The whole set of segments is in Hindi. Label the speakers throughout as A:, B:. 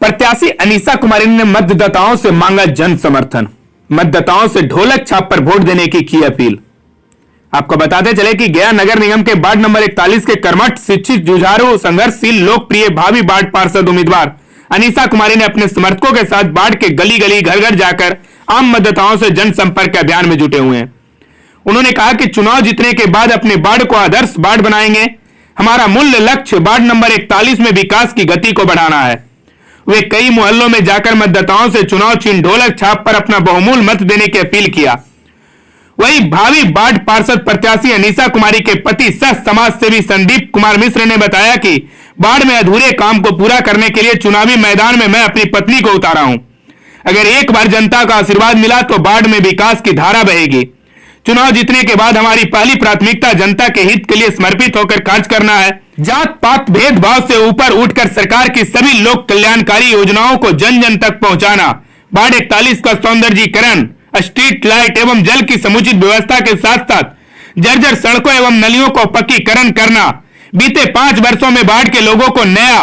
A: प्रत्याशी अनीसा कुमारी ने मतदाताओं से मांगा जन समर्थन। मतदाताओं से ढोलक छाप पर वोट देने की अपील। आपको बताते चले कि गया नगर निगम के वार्ड नंबर 41 के कर्मठ, शिक्षित, जुझारू, संघर्षशील, लोकप्रिय भावी वार्ड पार्षद उम्मीदवार अनीसा कुमारी ने अपने समर्थकों के साथ वार्ड के गली गली, घर घर जाकर आम मतदाताओं से जनसंपर्क अभियान में जुटे हुए हैं। उन्होंने कहा कि चुनाव जीतने के बाद अपने वार्ड को आदर्श वार्ड बनाएंगे। हमारा मूल्य लक्ष्य वार्ड नंबर 41 में विकास की गति को बढ़ाना है। वे कई मोहल्लों में जाकर मतदाताओं से चुनाव चिन्ह ढोलक छाप पर अपना बहुमूल्य मत देने की अपील किया। वहीं भावी वार्ड पार्षद प्रत्याशी अनीसा कुमारी के पति सह समाज सेवी संदीप कुमार मिश्र ने बताया कि वार्ड में अधूरे काम को पूरा करने के लिए चुनावी मैदान में मैं अपनी पत्नी को उतारा हूं। अगर एक बार जनता का आशीर्वाद मिला तो वार्ड में विकास की धारा बहेगी। चुनाव जीतने के बाद हमारी पहली प्राथमिकता जनता के हित के लिए समर्पित होकर कार्य करना है। जात पात भेदभाव से ऊपर उठकर सरकार की सभी लोक कल्याणकारी योजनाओं को जन जन तक पहुंचाना, वार्ड 41 का सौंदर्यीकरण, स्ट्रीट लाइट एवं जल की समुचित व्यवस्था के साथ साथ जर्जर सड़कों एवं नलियों को पक्कीकरण करना। बीते 5 वर्षों में वार्ड के लोगों को नया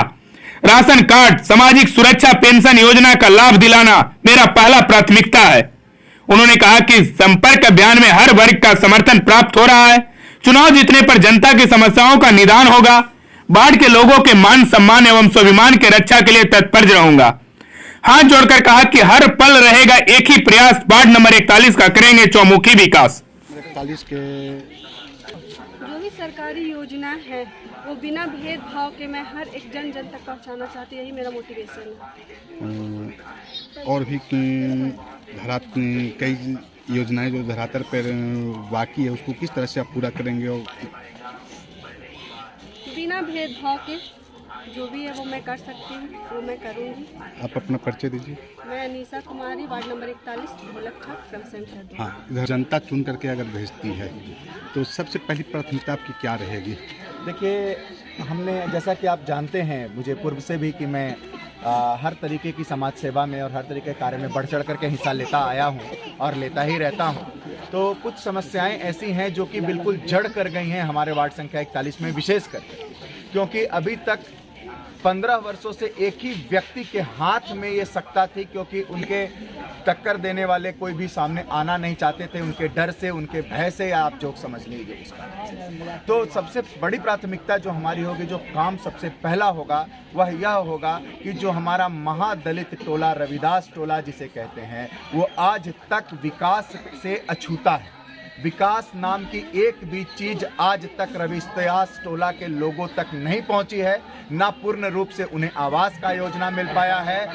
A: राशन कार्ड, सामाजिक सुरक्षा पेंशन योजना का लाभ दिलाना मेरा पहला प्राथमिकता है। उन्होंने कहा कि संपर्क अभियान में हर वर्ग का समर्थन प्राप्त हो रहा है। चुनाव जीतने पर जनता की समस्याओं का निदान होगा। वार्ड के लोगों के मान सम्मान एवं स्वाभिमान के रक्षा के लिए तत्पर रहूंगा। हाथ जोड़कर कहा कि हर पल रहेगा एक ही प्रयास, वार्ड नंबर 41 का करेंगे चौमुखी विकास।
B: 41 के
C: जो भी सरकारी योजना है वो बिना भेदभाव के मैं हर एक जन जन तक पहुंचाना चाहती हूँ। यही मेरा मोटिवेशन है।
B: और भी कई योजनाएं जो धरातल पर बाकी है उसको किस तरह से आप पूरा करेंगे? और
C: बिना भेदभाव के जो भी है वो मैं कर सकती हूँ, वो मैं करूँगी।
B: आप अपना परिचय दीजिए।
C: मैं अनीसा कुमारी, वार्ड नंबर 41, ढोलक छाप, क्रमशः।
B: हाँ, इधर जनता चुन करके अगर भेजती है तो सबसे पहली प्राथमिकता आपकी क्या रहेगी?
D: देखिए, हमने जैसा कि आप जानते हैं मुझे पूर्व से भी कि मैं हर तरीके की समाज सेवा में और हर तरीके के कार्य में बढ़ चढ़ करके हिस्सा लेता आया हूँ और लेता ही रहता हूँ। तो कुछ समस्याएं ऐसी हैं जो कि बिल्कुल जड़ कर गई हैं हमारे वार्ड संख्या 41 में, विशेष करके क्योंकि अभी तक 15 वर्षों से एक ही व्यक्ति के हाथ में ये सत्ता थी, क्योंकि उनके टक्कर देने वाले कोई भी सामने आना नहीं चाहते थे, उनके डर से, उनके भय से, आप जोक समझ लीजिए उसका। तो सबसे बड़ी प्राथमिकता जो हमारी होगी, जो काम सबसे पहला होगा, वह यह होगा कि जो हमारा महादलित टोला, रविदास टोला जिसे कहते हैं, वो आज तक विकास से अछूता है। विकास नाम की एक भी चीज आज तक रविदास टोला के लोगों तक नहीं पहुंची है। ना पूर्ण रूप से उन्हें आवास का योजना मिल पाया है,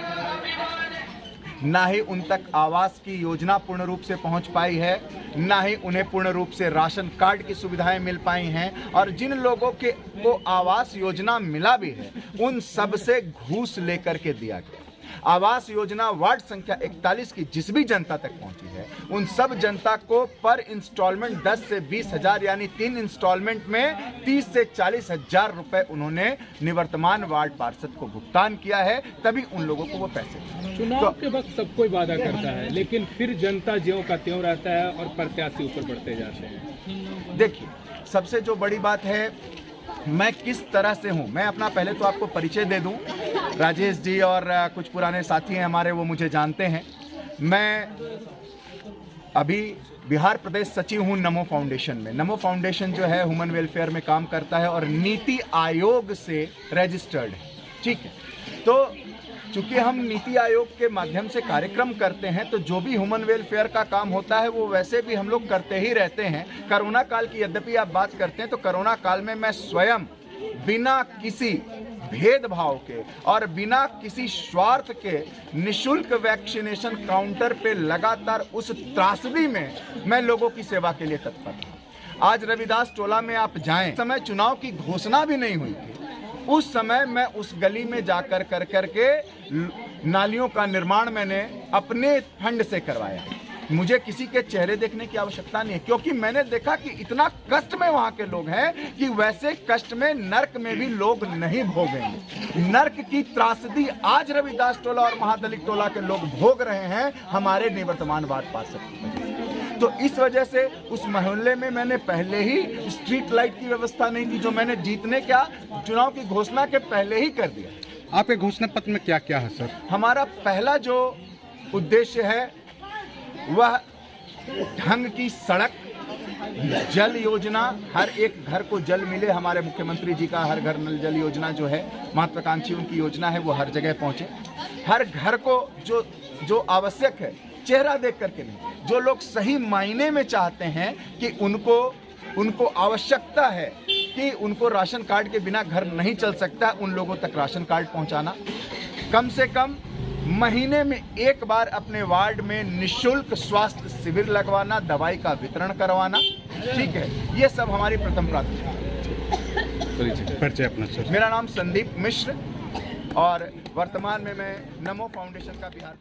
D: ना ही उन तक आवास की योजना पूर्ण रूप से पहुंच पाई है, ना ही उन्हें पूर्ण रूप से राशन कार्ड की सुविधाएं मिल पाई हैं। और जिन लोगों को आवास योजना मिला भी है, उन सब से घूस लेकर के दिया गया। आवास योजना वार्ड संख्या 41 की जिस भी जनता तक पहुंची है, उन सब जनता को पर इंस्टॉलमेंट 10 से 20 हजार यानी 3 इंस्टॉलमेंट में 30 से 40 हजार रुपए उन्होंने निवर्तमान वार्ड पार्षद को भुगतान किया है, तभी उन लोगों को वो पैसे।
E: चुनाव के वक्त सब कोई वादा करता है, लेकिन फिर जनता ज्यों का त्यों रहता है और प्रत्याशी ऊपर बढ़ते जाते हैं।
D: देखिए, सबसे जो बड़ी बात है, मैं किस तरह से हूं, मैं अपना पहले तो आपको परिचय दे दूं। राजेश जी और कुछ पुराने साथी हैं हमारे, वो मुझे जानते हैं। मैं अभी बिहार प्रदेश सचिव हूं नमो फाउंडेशन में। नमो फाउंडेशन जो है ह्यूमन वेलफेयर में काम करता है और नीति आयोग से रजिस्टर्ड है, ठीक है। तो चूंकि हम नीति आयोग के माध्यम से कार्यक्रम करते हैं, तो जो भी ह्यूमन वेलफेयर का काम होता है वो वैसे भी हम लोग करते ही रहते हैं। कोरोना काल की यद्यपि आप बात करते हैं, तो कोरोना काल में मैं स्वयं बिना किसी भेदभाव के और बिना किसी स्वार्थ के निःशुल्क वैक्सीनेशन काउंटर पे लगातार उस त्रासदी में मैं लोगों की सेवा के लिए तत्पर था। आज रविदास टोला में आप जाएं, समय चुनाव की घोषणा भी नहीं हुई थी, उस समय मैं उस गली में जाकर कर करके नालियों का निर्माण मैंने अपने फंड से करवाया। मुझे किसी के चेहरे देखने की आवश्यकता नहीं है, क्योंकि मैंने देखा कि इतना कष्ट में वहाँ के लोग हैं कि वैसे कष्ट में नर्क में भी लोग नहीं भोगेंगे। नर्क की त्रासदी आज रविदास टोला और महादलित टोला के लोग भोग रहे हैं हमारे निवर्तमान वार्ड पार्षद। तो इस वजह से उस मोहल्ले में मैंने पहले ही स्ट्रीट लाइट की व्यवस्था नहीं थी, जो मैंने जीतने क्या चुनाव की घोषणा के पहले ही कर दिया।
B: आपके घोषणा पत्र में क्या क्या है सर?
D: हमारा पहला जो उद्देश्य है वह ढंग की सड़क, जल योजना, हर एक घर को जल मिले। हमारे मुख्यमंत्री जी का हर घर नल जल योजना जो है महत्वाकांक्षी उनकी योजना है, वो हर जगह पहुंचे। हर घर को जो आवश्यक है, चेहरा देख करके नहीं, जो लोग सही मायने में चाहते हैं कि उनको आवश्यकता है कि उनको राशन कार्ड के बिना घर नहीं चल सकता, उन लोगों तक राशन कार्ड पहुंचाना। कम से कम महीने में एक बार अपने वार्ड में निःशुल्क स्वास्थ्य शिविर लगवाना, दवाई का वितरण करवाना। ठीक है, ये सब हमारी प्रथम प्राथमिकता है।
B: परिचय अपना सर।
D: मेरा नाम संदीप मिश्र और वर्तमान में मैं नमो फाउंडेशन का बिहार